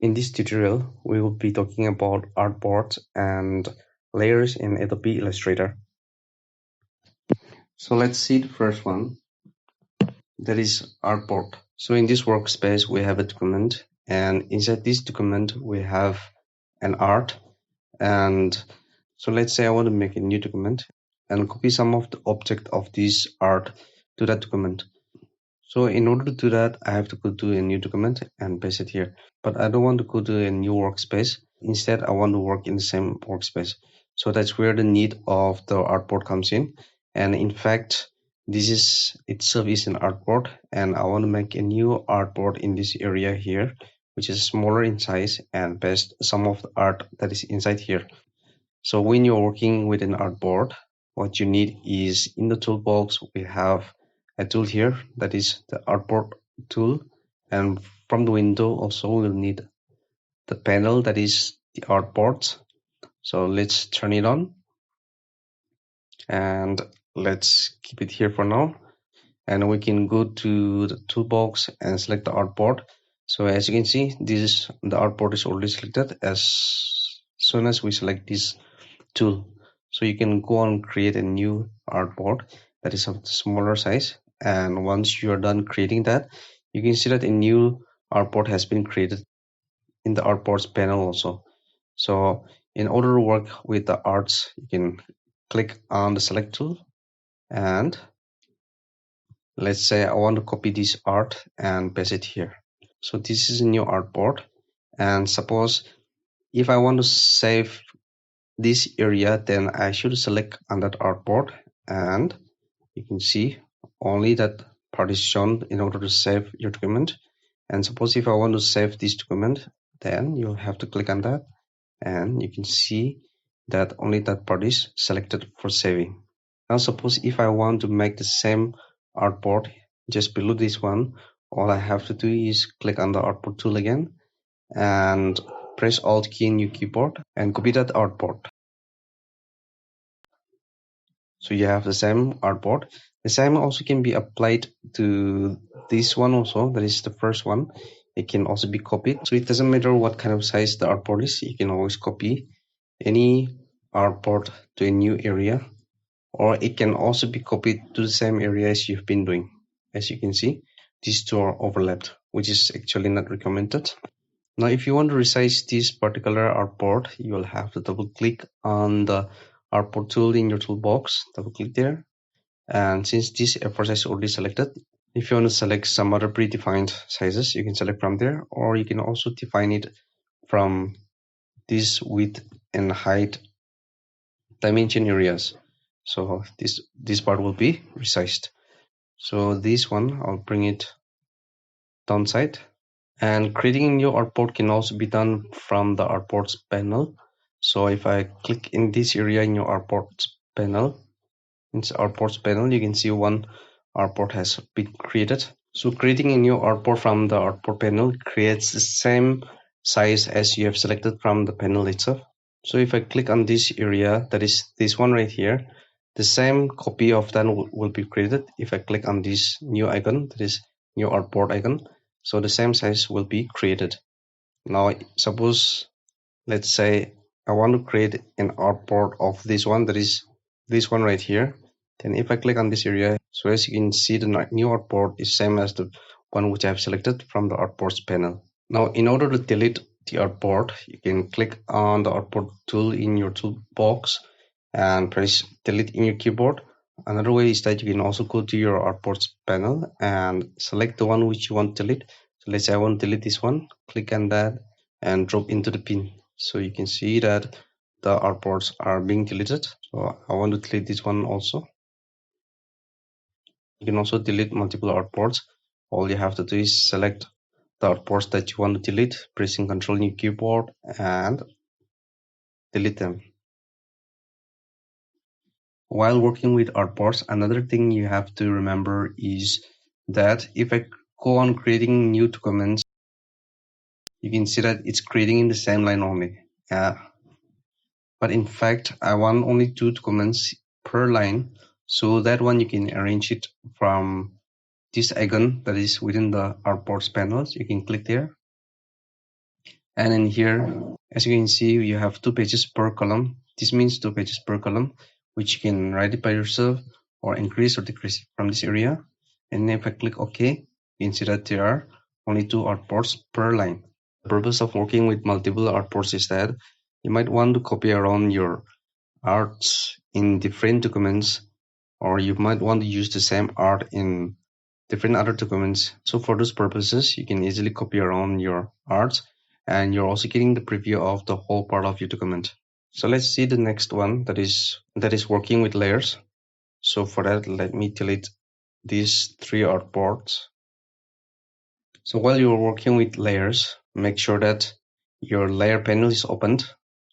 In this tutorial, we will be talking about artboards and layers in Adobe Illustrator. So let's see the first one, that is artboard. So in this workspace, we have a document, and inside this document, we have an art. And so let's say I want to make a new document and copy some of the object of this art to that document. So in order to do that, I have to go to a new document and paste it here. But I don't want to go to a new workspace. Instead, I want to work in the same workspace. So that's where the need of the artboard comes in. And in fact, this is itself is an artboard, and I want to make a new artboard in this area here, which is smaller in size, and paste some of the art that is inside here. So when you're working with an artboard, what you need is in the toolbox, we have a tool here that is the artboard tool. And from the window also we'll need the panel that is the artboard. So let's turn it on and let's keep it here for now. And we can go to the toolbox and select the artboard. So as you can see, this is the artboard is already selected as soon as we select this tool. So you can go and create a new artboard that is of smaller size, and once you are done creating that, you can see that a new artboard has been created in the artboards panel also. So in order to work with the arts, you can click on the select tool, and let's say I want to copy this art and paste it here. So this is a new artboard, and suppose if I want to save this area, then I should select on that artboard, and you can see only that part is shown in order to save your document. And suppose if I want to save this document, then you'll have to click on that, and you can see that only that part is selected for saving. Now suppose if I want to make the same artboard just below this one, all I have to do is click on the artboard tool again and press Alt key in your keyboard and copy that artboard. So you have the same artboard. The same also can be applied to this one also, that is the first one. It can also be copied. So it doesn't matter what kind of size the artboard is, you can always copy any artboard to a new area, or it can also be copied to the same area as you've been doing. As you can see, these two are overlapped, which is actually not recommended. Now, if you want to resize this particular artboard, you will have to double click on the artboard tool in your toolbox, double click there. And since this A4 size is already selected, if you want to select some other predefined sizes, you can select from there, or you can also define it from this width and height dimension areas. So this part will be resized. So this one, I'll bring it downside. And creating a new artboard can also be done from the artboards panel. So if I click in this area in your artboards panel, you can see one artboard has been created. So creating a new artboard from the artboard panel creates the same size as you have selected from the panel itself. So if I click on this area, that is this one right here, the same copy of that will be created. If I click on this new icon, that is new artboard icon, so the same size will be created. Now suppose, let's say I want to create an artboard of this one, that is this one right here. Then if I click on this area, so as you can see, the new artboard is same as the one which I have selected from the artboards panel. Now in order to delete the artboard, you can click on the artboard tool in your toolbox and press delete in your keyboard. Another way is that you can also go to your artboards panel and select the one which you want to delete. So let's say I want to delete this one, click on that and drop into the pin. So you can see that the artboards are being deleted. So I want to delete this one also. You can also delete multiple artboards. All you have to do is select the artboards that you want to delete, pressing Ctrl in your keyboard and delete them. While working with artboards, another thing you have to remember is that if I go on creating new documents, you can see that it's creating in the same line only. But in fact, I want only 2 documents per line. So that one you can arrange it from this icon that is within the artboards panels. You can click there And in here, as you can see, you have 2 pages per column. This means 2 pages per column, which you can write it by yourself or increase or decrease from this area. And if I click OK, you can see that there are only 2 artboards per line. The purpose of working with multiple artboards is that you might want to copy around your arts in different documents, or you might want to use the same art in different other documents. So for those purposes, you can easily copy around your arts, and you're also getting the preview of the whole part of your document. So let's see the next one, that is working with layers. So for that, let me delete these 3 artboards. So while you're working with layers, make sure that your layer panel is opened,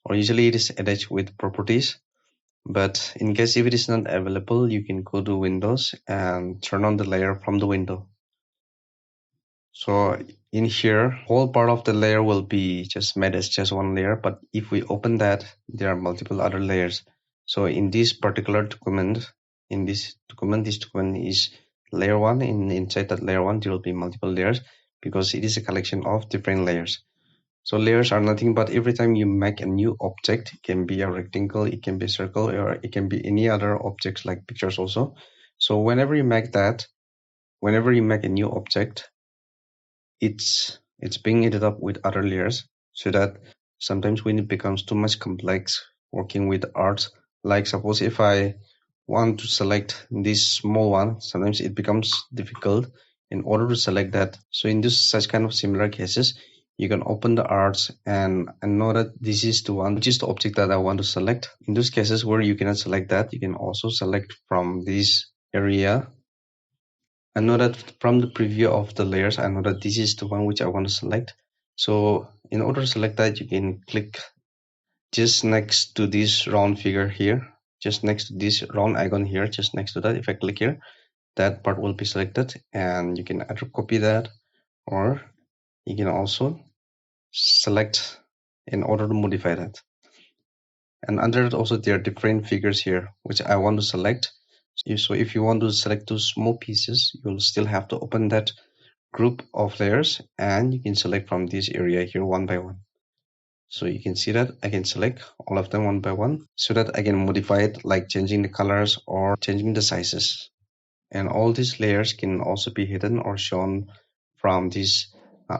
or usually it is attached with properties. But in case if it is not available, you can go to Windows and turn on the layer from the window. So in here, whole part of the layer will be just made as just one layer. But if we open that, there are multiple other layers. So in this particular document, this document is layer 1. Inside that layer 1, there will be multiple layers because it is a collection of different layers. So layers are nothing but every time you make a new object, it can be a rectangle, it can be a circle, or it can be any other objects like pictures also. So whenever you make a new object, it's being added up with other layers, so that sometimes when it becomes too much complex working with art, like suppose if I want to select this small one, sometimes it becomes difficult in order to select that. So in this such kind of similar cases, you can open the arts and know that this is the one, which is the object that I want to select. In those cases where you cannot select that, you can also select from this area. I know that from the preview of the layers, I know that this is the one which I want to select. So in order to select that, you can click just next to this round figure here, just next to this round icon here, just next to that. If I click here, that part will be selected, and you can either copy that, or you can also select in order to modify that. And under that also there are different figures here which I want to select. So if you want to select those small pieces, you'll still have to open that group of layers, and you can select from this area here one by one. So you can see that I can select all of them one by one, so that I can modify it, like changing the colors or changing the sizes. And all these layers can also be hidden or shown from this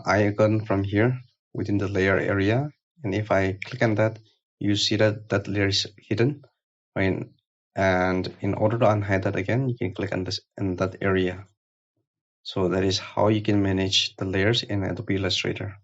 icon from here within the layer area. And if I click on that, you see that that layer is hidden. And in order to unhide that again, you can click on this in that area. So that is how you can manage the layers in Adobe Illustrator.